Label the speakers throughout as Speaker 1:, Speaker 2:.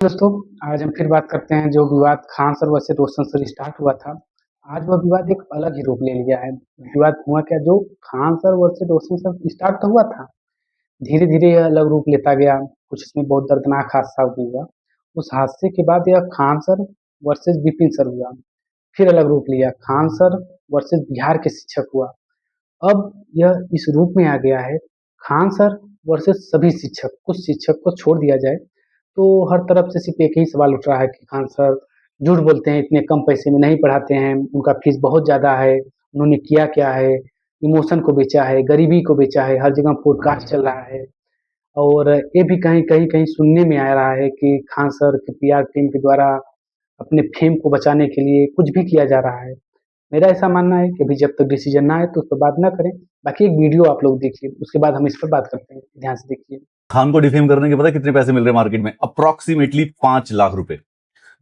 Speaker 1: दोस्तों, आज हम फिर बात करते हैं जो विवाद खान सर वर्सेस रोशन सर स्टार्ट हुआ था। आज वह विवाद एक अलग ही रूप ले लिया है। विवाद हुआ क्या, जो खान सर वर्सेस रोशन सर स्टार्ट तो हुआ था, धीरे धीरे यह अलग रूप लेता गया। कुछ इसमें बहुत दर्दनाक हादसा भी हुआ। उस हादसे के बाद यह Khan sir versus Vipin sir हुआ। फिर अलग रूप लिया, खान सर वर्सेस बिहार के शिक्षक हुआ। अब यह इस रूप में आ गया है, खान सर वर्सेस सभी शिक्षक। कुछ शिक्षक को छोड़ दिया जाए तो हर तरफ से सिर्फ एक ही सवाल उठ रहा है कि खान सर झूठ बोलते हैं, इतने कम पैसे में नहीं पढ़ाते हैं, उनका फीस बहुत ज़्यादा है, उन्होंने किया क्या है, इमोशन को बेचा है, गरीबी को बेचा है, हर जगह पॉडकास्ट चल रहा है। और ये भी कहीं कहीं कहीं सुनने में आ रहा है कि खान सर की पीआर टीम के द्वारा अपने फेम को बचाने के लिए कुछ भी किया जा रहा है। मेरा ऐसा मानना है कि अभी जब तक डिसीजन ना आए तो उस पर बात ना करें। बाकी एक वीडियो आप लोग देखिए, उसके बाद हम इस पर बात करते हैं, ध्यान से देखिए।
Speaker 2: खान को डिफेम करने के पता कितने पैसे मिल रहे हैं मार्केट में? अप्रोक्सीमेटली 5 लाख रुपए।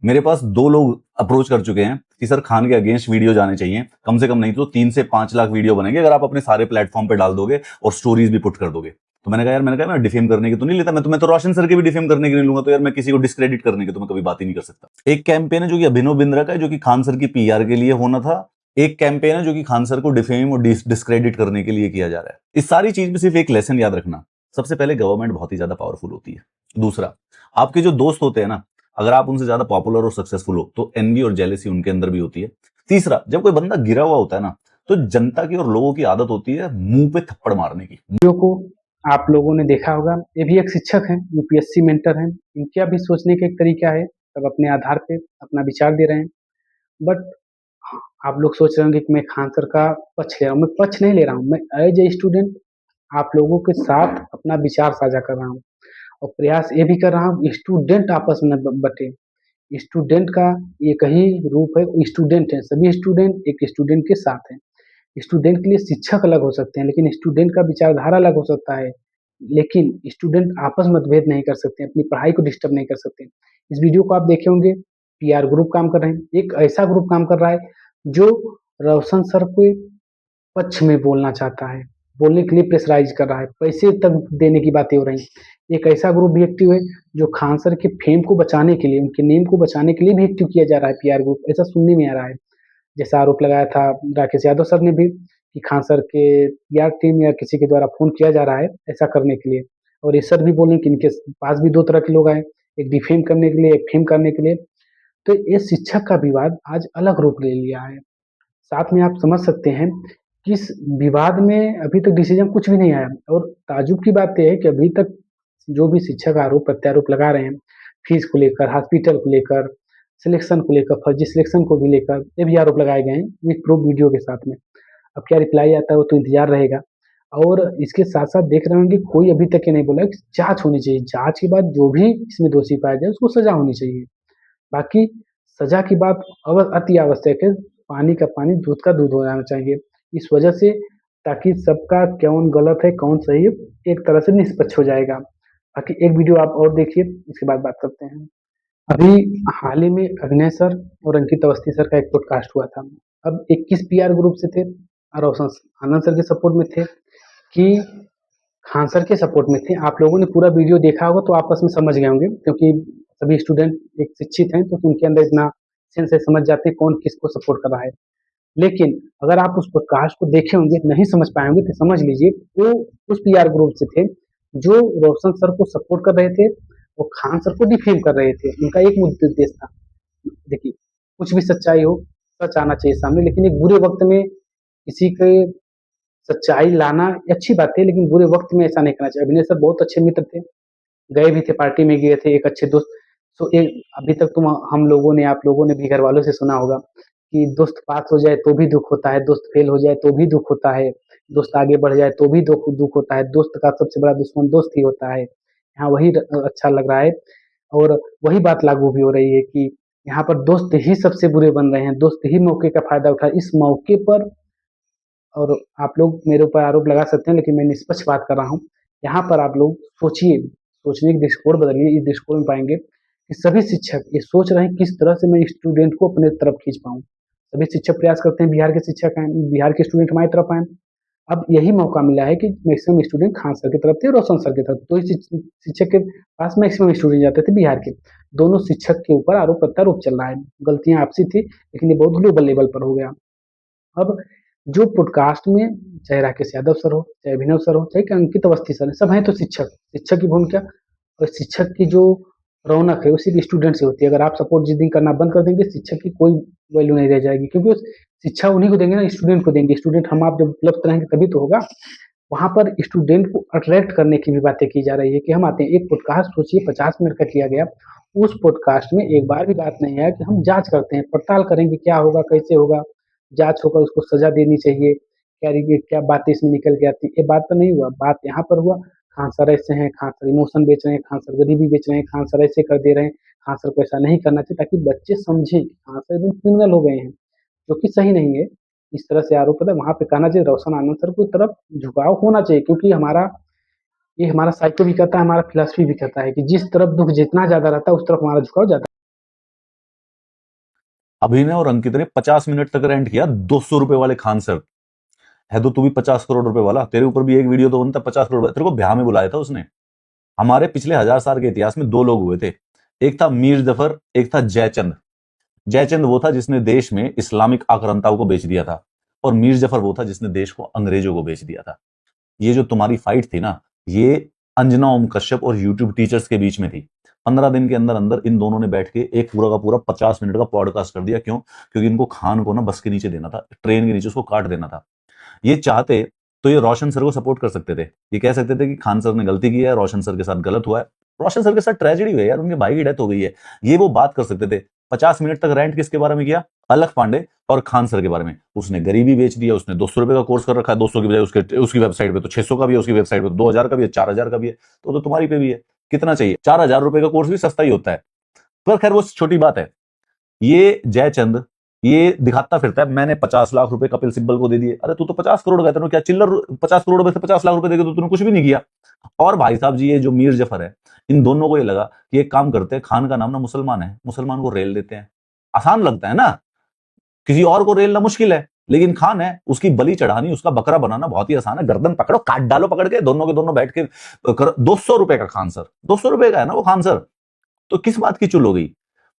Speaker 2: मेरे पास 2 लोग अप्रोच कर चुके हैं कि सर खान के अगेंस्ट वीडियो जाने चाहिए, कम से कम नहीं तो 3 से 5 लाख वीडियो बनेंगे अगर आप अपने सारे प्लेटफॉर्म पे डाल दोगे और स्टोरीज भी पुट कर दोगे। तो मैंने कहा मैं डिफेम करने की तो नहीं लेता, मैं तो रोशन सर के भी डिफेम करने के नहीं लूंगा। तो यार मैं किसी को डिस्क्रेडिट करने की तो मैं कभी बात ही नहीं कर सकता। एक कैंपेन है जो कि अभिनव बिंद्रा का है, जो कि खान सर की पीआर के लिए होना था। एक कैंपेन है जो कि खान सर को डिफेम और डिस्क्रेडिट करने के लिए किया जा रहा है। इस सारी चीज में सिर्फ एक लेसन याद रखना, सबसे पहले गवर्नमेंट बहुत ही ज्यादा पावरफुल होती है। दूसरा, आपके जो दोस्त होते हैं ना, अगर आप उनसे ज्यादा पॉपुलर और सक्सेसफुल हो तो एनवी और जेलेसी उनके अंदर भी होती है। तीसरा, जब कोई बंदा गिरा हुआ होता है ना, तो जनता की और लोगों की आदत होती है मुंह पे थप्पड़ मारने की।
Speaker 1: वीडियो को आप लोगों ने देखा होगा, ये भी एक शिक्षक हैं, यूपीएससी मेंटर हैं। इनका भी सोचने का एक तरीका है, सब अपने आधार पे अपना विचार दे रहे हैं। बट आप लोग सोच रहे होंगे कि मैं खान सर का पक्ष ले रहा हूँ। मैं पक्ष नहीं ले रहा हूँ, मैं एज ए स्टूडेंट आप लोगों के साथ अपना विचार साझा कर रहा हूँ। और प्रयास ये भी कर रहा हूँ स्टूडेंट आपस में बटे। स्टूडेंट का एक ही रूप है, स्टूडेंट है, सभी स्टूडेंट एक स्टूडेंट के साथ हैं। स्टूडेंट के लिए शिक्षक अलग हो सकते हैं, लेकिन स्टूडेंट का विचारधारा अलग हो सकता है। लेकिन स्टूडेंट आपस में मतभेद नहीं कर सकते, अपनी पढ़ाई को डिस्टर्ब नहीं कर सकते। इस वीडियो को आप देखे होंगे, पीआर ग्रुप काम कर रहे हैं, एक ऐसा ग्रुप काम कर रहा है जो रोशन सर के पक्ष में बोलना चाहता है, बोलने के लिए प्रेशराइज कर रहा है, पैसे तक देने की बातें हो रही हैं। एक ऐसा ग्रुप भी एक्टिव है जो खान सर के फेम को बचाने के लिए, उनके नेम को बचाने के लिए भी एक्टिव किया जा रहा है पीआर ग्रुप, ऐसा सुनने में आ रहा है। जैसा आरोप लगाया था राकेश यादव सर ने भी कि खान सर के या टीम या किसी के द्वारा फोन किया जा रहा है ऐसा करने के लिए। और ये सर भी बोले कि इनके पास भी दो तरह के लोग आए, एक डिफेम करने के लिए, एक फेम करने के लिए। तो ये शिक्षक का विवाद आज अलग रूप ले लिया है। साथ में आप समझ सकते हैं कि इस विवाद में अभी तक डिसीजन कुछ भी नहीं आया। और ताजुब की बात यह है कि अभी तक जो भी शिक्षक आरोप प्रत्यारोप लगा रहे हैं, फीस को लेकर, हॉस्पिटल को लेकर, सिलेक्शन को लेकर, फर्जी सिलेक्शन को भी लेकर, ये भी आरोप लगाए गए हैं विद प्रूफ वीडियो के साथ में। अब क्या रिप्लाई आता है वो तो इंतजार रहेगा। और इसके साथ साथ देख रहे होंगे कोई अभी तक ये नहीं बोला कि जांच होनी चाहिए, जांच के बाद जो भी इसमें दोषी पाया जाए उसको सजा होनी चाहिए। बाकी सजा की बात अति आवश्यक है, पानी का पानी, दूध का दूध हो जाना चाहिए। इस वजह से ताकि सबका कौन गलत है कौन सही है एक तरह से निष्पक्ष हो जाएगा। बाकी एक वीडियो आप और देखिए, इसके बाद बात करते हैं। अभी हाल ही में अग्नय सर और अंकित अवस्थी सर का एक पॉडकास्ट हुआ था। अब 21 पीआर ग्रुप से थे और आनंद सर के सपोर्ट में थे कि खान सर के सपोर्ट में थे। आप लोगों ने पूरा वीडियो देखा होगा तो आपस में समझ गए होंगे, क्योंकि सभी स्टूडेंट एक शिक्षित हैं तो उनके अंदर इतना सेंस है, समझ जाते हैं कौन किसको सपोर्ट कर रहा है। लेकिन अगर आप उस पॉडकास्ट को देखे होंगे, नहीं समझ पाए होंगे तो समझ लीजिए वो उस पीआर ग्रुप से थे जो रोशन सर को सपोर्ट कर रहे थे और खान सर को डिफेम कर रहे थे। उनका एक मुद्दा उद्देश्य था। देखिए, कुछ भी सच्चाई हो, सच आना चाहिए सामने, लेकिन एक बुरे वक्त में किसी के सच्चाई लाना अच्छी बात है, लेकिन बुरे वक्त में ऐसा नहीं करना चाहिए। अभिनय सर बहुत अच्छे मित्र थे, गए भी थे, पार्टी में गए थे, एक अच्छे दोस्त। तो एक अभी तक तुम हम लोगों ने, आप लोगों ने भी घर वालों से सुना होगा कि दोस्त पास हो जाए तो भी दुख होता है, दोस्त फेल हो जाए तो भी दुख होता है, दोस्त आगे बढ़ जाए तो भी दुख होता है, दोस्त का सबसे बड़ा दुश्मन दोस्त ही होता है। यहाँ वही अच्छा लग रहा है। और वही बात लागू भी हो रही है कि यहाँ पर दोस्त ही सबसे बुरे बन रहे हैं, दोस्त ही मौके का फायदा उठा इस मौके पर। और आप लोग मेरे ऊपर आरोप लगा सकते हैं, लेकिन मैं निष्पक्ष बात कर रहा हूँ। यहाँ पर आप लोग सोचिए, सोचने की दृष्टिकोण बदलिए। इस दृष्टिकोण में पाएंगे कि सभी शिक्षक ये सोच रहे हैं किस तरह से मैं स्टूडेंट को अपने तरफ खींच पाऊँ। सभी शिक्षक प्रयास करते हैं बिहार के शिक्षक आए, बिहार के स्टूडेंट हमारी तरफ आए। अब यही मौका मिला है कि मैक्सिमम स्टूडेंट खान सर की तरफ थे, रोशन सर की तरफ। तो इस शिक्षक के पास मैक्सिमम स्टूडेंट जाते थे बिहार के। दोनों शिक्षक के ऊपर आरोप प्रत्यारोप चल रहा है। गलतियां आपसी थी, लेकिन ये बहुत ग्लोबल लेवल पर हो गया। अब जो पॉडकास्ट में चाहे राकेश यादव सर हो, चाहे अभिनव सर हो, चाहे अंकित अवस्थी सर, सब हैं तो शिक्षक। शिक्षक की भूमिका और शिक्षक की जो रौनक है वो सिर्फ स्टूडेंट से होती है। अगर आप सपोर्ट जिस दिन करना बंद कर देंगे, शिक्षक की कोई वैल्यू नहीं रह जाएगी, क्योंकि उस शिक्षा उन्हीं को देंगे ना, स्टूडेंट को देंगे। स्टूडेंट हम आप जब उपलब्ध रहेंगे तभी तो होगा। वहां पर स्टूडेंट को अट्रैक्ट करने की भी बातें की जा रही है कि हम आते हैं। एक पॉडकास्ट सोचिए 50 मिनट का किया गया, उस पॉडकास्ट में एक बार भी बात नहीं आया कि हम जांच करते हैं, पड़ताल करेंगे क्या होगा, कैसे होगा, जांच होकर उसको सजा देनी चाहिए, क्या बातें इसमें निकल के आती। ये बात तो नहीं हुआ। बात यहाँ पर हुआ, खान सर ऐसे हैं, खान सर इमोशन बेच रहे हैं, खान सर गरीबी बेच रहे हैं, खान सर ऐसे कर दे रहे हैं, खान सर को ऐसा नहीं करना चाहिए, ताकि बच्चे समझें कि खान सर एकदम क्रिमिनल हो गए हैं, जो कि सही नहीं है। इस तरह से आरोप है, वहां पे कहना चाहिए रोशन आनंद सर को तरफ झुकाव होना चाहिए, क्योंकि ये हमारा साइको भी कहता है, हमारा फिलोसफी भी कहता है कि जिस तरफ दुख जितना ज्यादा रहता है उस तरफ हमारा झुकाव ज्यादा।
Speaker 2: अभिनय और अंकित ने 50 मिनट तक रेंट किया 200 रुपए वाले खान सर। है तो तू भी 50 करोड़ रुपए वाला, तेरे ऊपर भी एक वीडियो तो बनता 50 करोड़। तेरे को ब्याह में बुलाया था उसने। हमारे पिछले 1000 साल के इतिहास में दो लोग हुए थे, एक था मीर जफर, एक था जयचंद। जयचंद वो था जिसने देश में इस्लामिक आक्रांताओं को बेच दिया था, और मीर जफर वो था जिसने देश को अंग्रेजों को बेच दिया था। ये जो तुम्हारी फाइट थी ना, ये अंजना ओम कश्यप और यूट्यूब टीचर्स के बीच में थी। 15 दिन के अंदर अंदर इन दोनों ने बैठ के एक पूरा का पूरा 50 मिनट का पॉडकास्ट कर दिया। क्यों? क्योंकि इनको खान को ना बस के नीचे देना था, ट्रेन के नीचे उसको काट देना था। ये चाहते तो ये रोशन सर को सपोर्ट कर सकते थे। ये कह सकते थे कि खान सर ने गलती की है, रोशन सर के साथ गलत हुआ है, रोशन सर के साथ ट्रेजेडी हुई है यार, उनके भाई की डेथ हो गई है। ये वो बात कर सकते थे। 50 मिनट तक रेंट किसके बारे में किया? अलख पांडे और खान सर के बारे में। उसने गरीबी बेच दिया, उसने 200 रुपए का कोर्स कर रखा है, 200 की बजाय उसकी वेबसाइट पे तो 600 का भी है, उसकी वेबसाइट पे 2000 का भी है, 4000 का भी है। तो तुम्हारी पे भी है। कितना चाहिए? 4000 रुपए का कोर्स भी सस्ता ही होता है। पर खैर वो छोटी बात है। ये जयचंद ये दिखाता फिरता है मैंने 50 लाख रुपए कपिल सिब्बल को दे दिए। अरे तू तो 50 करोड़ का, तेरे क्या चिल्लर 50 करोड़ रुपए से 50 लाख रुपए देके तो तूने कुछ भी नहीं किया। और भाई साहब जी, ये जो मीर जफर है, इन दोनों को ये लगा कि एक काम करते हैं, खान का नाम ना मुसलमान है, मुसलमान को रेल देते हैं। आसान लगता है ना, किसी और को रेलना मुश्किल है, लेकिन खान है, उसकी बलि चढ़ानी, उसका बकरा बनाना बहुत ही आसान है। गर्दन पकड़ो, काट डालो पकड़ के, दोनों के दोनों बैठ के 200 रुपए का खान सर, 200 रुपए का है ना वो खान सर। तो किस बात की चुल हो गई?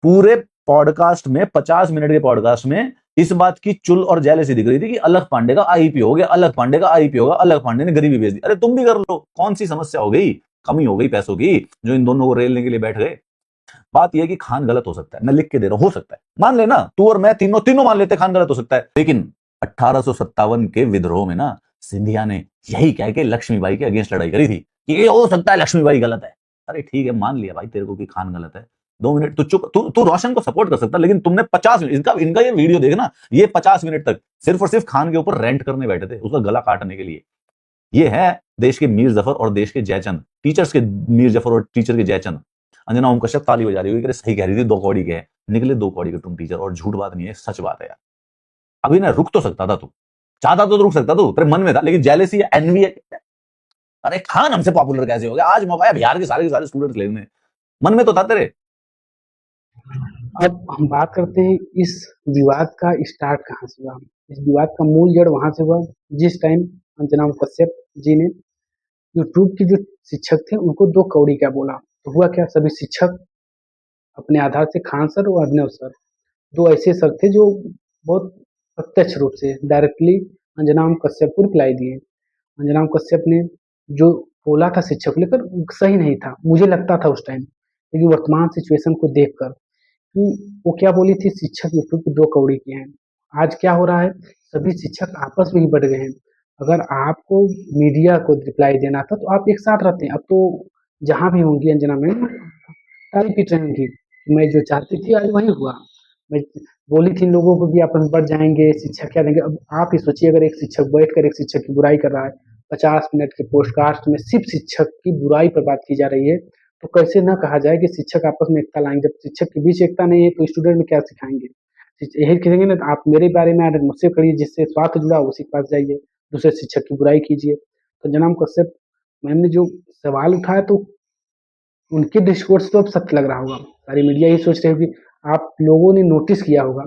Speaker 2: पूरे पॉडकास्ट में, 50 मिनट के पॉडकास्ट में इस बात की चुल और जेलसी दिख रही थी कि अलख पांडे का आईपीओ हो गया, अलख पांडे का आईपीओ होगा, अलख पांडे ने गरीबी बेच दी। अरे तुम भी कर लो, कौन सी समस्या हो गई? कमी हो गई पैसों की जो इन दोनों को रेलने के लिए बैठ गए। बात यह है कि खान गलत हो सकता है, मैं लिख के दे रहा हूं, हो सकता है, मान लेना तू और मैं, तीनों तीनों मान लेते खान गलत हो सकता है। लेकिन 1857 के विद्रोह में ना सिंधिया ने यही कह के लक्ष्मीबाई के अगेंस्ट लड़ाई करी थी कि ये हो सकता है लक्ष्मीबाई गलत है। अरे ठीक है, मान लिया भाई तेरे को कि खान गलत है, 2 मिनट तू चुप, तू रोशन को सपोर्ट कर सकता, लेकिन तुमने 50 मिनट इनका ये वीडियो देखना, ये 50 मिनट तक सिर्फ और सिर्फ खान के ऊपर रेंट करने बैठे थे, उसका गला काटने के लिए। ये है देश के मीर जफर और देश के जयचंद, टीचर्स के मीर जफर और टीचर के जयचंद। अंजना ओम कश्यप ताली बजा रही हुई, सही कह रही थी, 2 कौड़ी के हैं, निकले 2 कौड़ी के तुम टीचर। और झूठ बात नहीं है, सच बात है यार। अभी ना रुक तो सकता था तू, चाहता तो रुक सकता तू, तेरे मन में था, लेकिन जेलेसी या एनवी, अरे खान हमसे पॉपुलर कैसे हो गया, आज मौका है बिहार के सारे स्टूडेंट्स लेने, मन में तो था तेरे।
Speaker 1: अब हम बात करते हैं इस विवाद का स्टार्ट कहाँ से हुआ। इस विवाद का मूल जड़ वहां से हुआ जिस टाइम अंजना कश्यप जी ने यूट्यूब के जो शिक्षक थे उनको 2 कौड़ी क्या बोला। तो हुआ क्या, सभी शिक्षक अपने आधार से खान सर और अभिनव सर, दो ऐसे सर थे जो बहुत प्रत्यक्ष रूप से डायरेक्टली अंजनाम कश्यप को रिप्लाई दिए। अंजनाम कश्यप ने जो बोला था शिक्षक को लेकर सही नहीं था, मुझे लगता था उस टाइम, लेकिन वर्तमान सिचुएशन को देखकर कि वो क्या बोली थी, शिक्षक यूट्यूब की 2 कौड़ी के हैं। आज क्या हो रहा है, सभी शिक्षक आपस में ही बढ़ गए हैं। अगर आपको मीडिया को रिप्लाई देना था तो आप एक साथ रहते हैं। अब तो जहां भी होंगी अंजना मैम ताली पीट रही होंगी, मैं जो चाहती थी आज वही हुआ। मैं बोली थी इन लोगों को भी आपस में बढ़ जाएंगे, शिक्षक क्या देंगे। अब आप ही सोचिए, अगर एक शिक्षक बैठकर एक शिक्षक की बुराई कर रहा है, 50 मिनट के पोस्टकास्ट में सिर्फ शिक्षक की बुराई पर बात की जा रही है, तो कैसे न कहा जाए कि शिक्षक आपस में एकता लाएंगे। जब शिक्षक के बीच एकता नहीं है तो स्टूडेंट में क्या सिखाएंगे। यही कहेंगे ना, आप मेरे बारे में आगे मुझसे करिए, जिससे स्वार्थ जुड़ा उसी के पास जाइए, दूसरे शिक्षक की बुराई कीजिए। तो जनाब कश्यप मैम ने जो सवाल उठाया, तो उनके दृष्टिकोण से तो अब सत्य लग रहा होगा, सारी मीडिया यही सोच रही होगी। आप लोगों ने नोटिस किया होगा,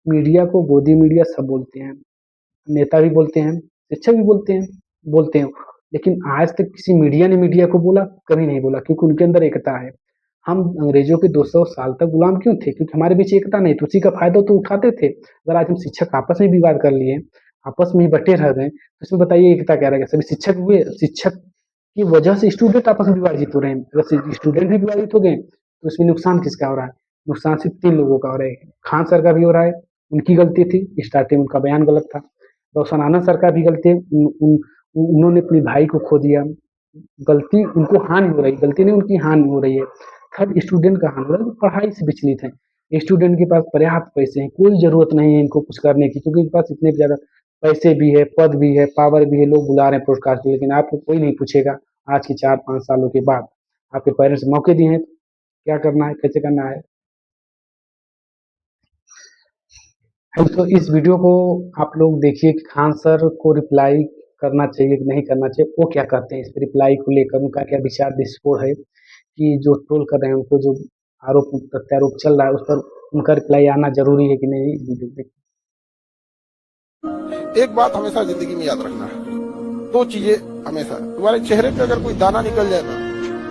Speaker 1: मीडिया को गोदी मीडिया सब बोलते हैं, नेता भी बोलते हैं, शिक्षक भी बोलते हैं, लेकिन आज तक किसी मीडिया ने मीडिया को बोला, कभी नहीं बोला, क्योंकि उनके अंदर एकता है। हम अंग्रेजों के 200 साल तक गुलाम क्यों थे? क्योंकि हमारे बीच एकता नहीं थी, उसी का फ़ायदा तो उठाते थे। अगर आज हम शिक्षक आपस में विवाद कर लिए, आपस में ही बँटे रह गए, तो इसमें बताइए एकता क्या रह गया? सभी शिक्षक की वजह से स्टूडेंट आपस में विभाजित हो रहे हैं। अगर स्टूडेंट भी विभाजित हो गए, तो इसमें नुकसान किसका हो रहा है? नुकसान सिर्फ़ 3 लोगों का हो रहा है। खान सर का भी हो रहा है, उनकी गलती थी, स्टार्टिंग में उनका बयान गलत था। रोशन आनंद सर का भी गलती है, उन्होंने अपने भाई को खो दिया। गलती उनको हानि हो रही है, गलती नहीं उनकी हानि हो रही है। थर्ड स्टूडेंट का हानि हो रहा है, जो पढ़ाई से विचलित हैं। स्टूडेंट के पास पर्याप्त पैसे हैं, कोई ज़रूरत नहीं है इनको कुछ करने की, क्योंकि इनके पास इतने ज़्यादा पैसे भी है, पद भी है, पावर भी है, लोग बुला रहे हैं पुरस्कार के लिए, लेकिन आपको कोई नहीं पूछेगा आज के 4-5 सालों के बाद। आपके पेरेंट्स मौके दिए हैं, क्या करना है, कैसे करना है। तो इस वीडियो को आप लोग देखिए कि खान सर को रिप्लाई करना चाहिए कि नहीं करना चाहिए, वो क्या कहते हैं इस पे रिप्लाई को लेकर, उनका क्या विचार विस्फोट है कि जो ट्रोल कर रहे हैं उनको, जो आरोप प्रत्यारोप चल रहा है उस पर उनका रिप्लाई आना जरूरी है कि नहीं, इस वीडियो देखिए।
Speaker 3: एक बात हमेशा जिंदगी में याद रखना है, 2 चीजें हमेशा। तुम्हारे चेहरे पे अगर कोई दाना निकल जाए ना,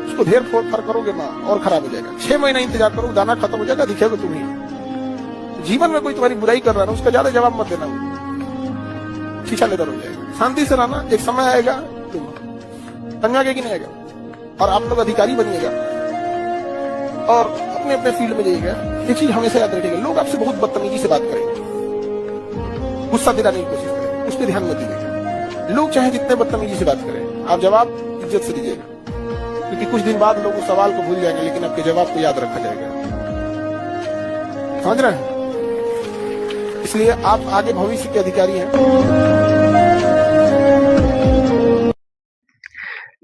Speaker 3: उसको ढेर फोड़ फाड़ करोगे ना और खराब हो जाएगा। 6 महीना इंतजार करो, दाना खत्म हो जाएगा, दिखेगा तुम ही। जीवन में कोई तुम्हारी बुराई कर रहा है ना, उसका ज्यादा जवाब मत देना, खींचा लेकर हो जाएगा। शांति से रहना, एक समय आएगा तुम समझ आगे कि नहीं आएगा, और आप लोग अधिकारी बनिएगा और अपने अपने फील्ड में जाइएगा। एक चीज हमेशा याद रखिएगा, लोग आपसे बहुत बदतमीजी से बात करेंगे, गुस्सा दिलाने की कोशिश करेंगे, उस पर ध्यान मत दीजिएगा। लोग चाहे जितने बदतमीजी से बात करें, आप जवाब इज्जत से दीजिएगा, क्योंकि कुछ दिन बाद लोग उस सवाल को भूल जाएंगे, लेकिन आपके जवाब को याद रखा जाएगा। समझ रहे हैं? इसलिए आप आगे भविष्य के अधिकारी हैं।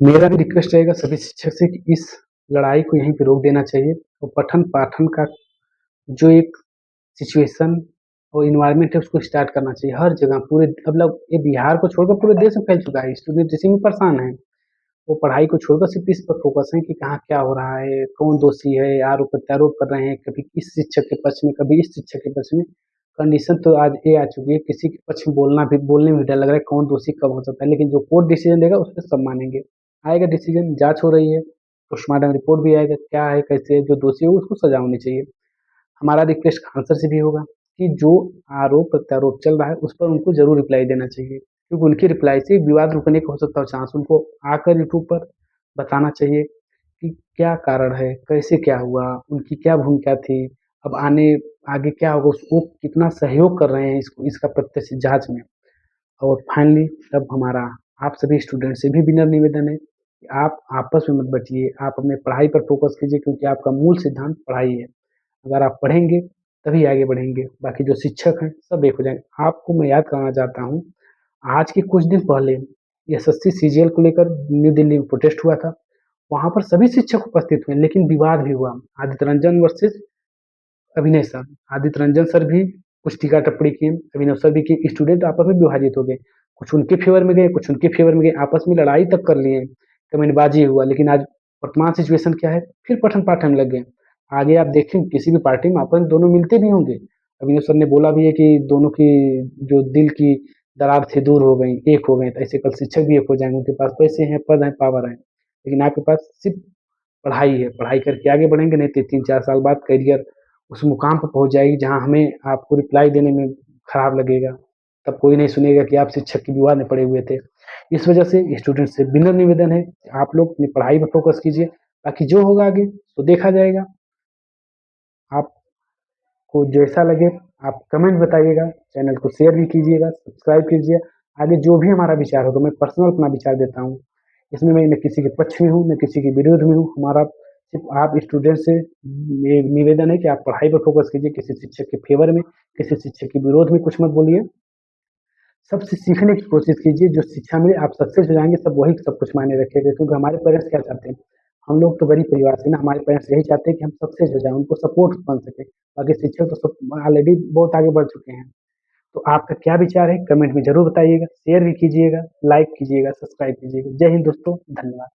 Speaker 1: मेरा भी रिक्वेस्ट रहेगा सभी शिक्षक से कि इस लड़ाई को यहीं पे रोक देना चाहिए, और पठन पाठन का जो एक सिचुएशन और इन्वायरमेंट है उसको स्टार्ट करना चाहिए हर जगह, पूरे मतलब ये बिहार को छोड़कर पूरे देश में फैल चुका है। स्टूडेंट इसी में परेशान है, वो पढ़ाई को छोड़कर सिर्फ इस पर फोकस है कि कहाँ क्या हो रहा है, कौन दोषी है, आरोप प्रत्यारोप कर रहे हैं, कभी इस शिक्षक के पक्ष में, कभी इस शिक्षक के पक्ष में। कंडीशन तो आज ये आ चुकी है, किसी के पक्ष में बोलने में भी डर लग रहा है, कौन दोषी कब हो सकता है, लेकिन जो कोर्ट डिसीजन देगा उस पर सब मानेंगे। आएगा डिसीजन, जांच हो रही है, पोस्टमार्टम रिपोर्ट भी आएगा, क्या है कैसे है, जो दोषी हो उसको सजा होनी चाहिए। हमारा रिक्वेस्ट खान सर से भी होगा कि जो आरोप प्रत्यारोप चल रहा है उस पर उनको जरूर रिप्लाई देना चाहिए, क्योंकि उनकी रिप्लाई से विवाद रुकने का हो सकता है चांस। उनको आकर यूट्यूब पर बताना चाहिए कि क्या कारण है, कैसे क्या हुआ, उनकी क्या भूमिका थी, अब आगे क्या होगा, वो कितना सहयोग कर रहे हैं इसका प्रत्यक्ष जांच में। और फाइनली तब हमारा आप सभी स्टूडेंट से भी विनम्र निवेदन है कि आप आपस में मत बचिए, आप अपने पढ़ाई पर फोकस कीजिए, क्योंकि आपका मूल सिद्धांत पढ़ाई है। अगर आप पढ़ेंगे तभी आगे बढ़ेंगे, बाकी जो शिक्षक हैं सब एक हो जाएंगे। आपको मैं याद कराना चाहता हूँ, आज के कुछ दिन पहले एसएससी सीजीएल को लेकर न्यू दिल्ली में प्रोटेस्ट हुआ था। वहाँ पर सभी शिक्षक उपस्थित हुए, लेकिन विवाद भी हुआ। आदित्य रंजन वर्सेस अभिनय सर। आदित्य रंजन सर भी कुछ टीका टिप्पणी किए, अभिनव सर भी किए, स्टूडेंट आपस में विभाजित हो गए, कुछ उनके फेवर में गए, कुछ उनके फेवर में गए, आपस में लड़ाई तक कर लिए, कमेंटबाजी हुआ। लेकिन आज वर्तमान सिचुएशन क्या है, फिर पठन पाठन लग गए। आगे आप देखें किसी भी पार्टी में आपस में दोनों मिलते भी होंगे। अभिनव सर ने बोला भी है कि दोनों की जो दिल की दरार थी दूर हो गई, एक हो गए, तो ऐसे कल शिक्षक भी एक हो जाएंगे। उनके पास पैसे हैं, पद हैं, पावर है, लेकिन आपके पास सिर्फ पढ़ाई है। पढ़ाई करके आगे बढ़ेंगे, नहीं तो 3-4 साल बाद करियर उस मुकाम पर पहुंच जाएगी जहां हमें आपको रिप्लाई देने में खराब लगेगा। तब कोई नहीं सुनेगा कि आप शिक्षक की विवाद में पड़े हुए थे। इस वजह से स्टूडेंट से विनम्र निवेदन है कि आप लोग अपनी पढ़ाई पर फोकस कीजिए, बाकी जो होगा आगे तो देखा जाएगा। आपको जैसा लगे आप कमेंट बताइएगा, चैनल को शेयर भी कीजिएगा, सब्सक्राइब कीजिए। आगे जो भी हमारा विचार होगा, मैं पर्सनल अपना विचार देता हूँ, इसमें मैं न किसी के पक्ष में हूँ न किसी के विरोध में हूँ। हमारा सिर्फ आप स्टूडेंट से ये निवेदन है कि आप पढ़ाई पर फोकस कीजिए, किसी शिक्षक के फेवर में, किसी शिक्षक के विरोध में कुछ मत बोलिए। सबसे सीखने की कोशिश कीजिए, जो शिक्षा मिले आप सक्सेस हो जाएंगे, सब वही सब कुछ मायने रखेगा। क्योंकि हमारे पेरेंट्स क्या चाहते हैं, हम लोग तो गरीब परिवार से ना, हमारे पेरेंट्स यही चाहते हैं कि हम सक्सेस हो जाएं, उनको सपोर्ट बन सके। बाकी शिक्षक तो सब ऑलरेडी बहुत आगे बढ़ चुके हैं। तो आपका क्या विचार है कमेंट में जरूर बताइएगा, शेयर भी कीजिएगा, लाइक कीजिएगा, सब्सक्राइब कीजिएगा। जय हिंद दोस्तों, धन्यवाद।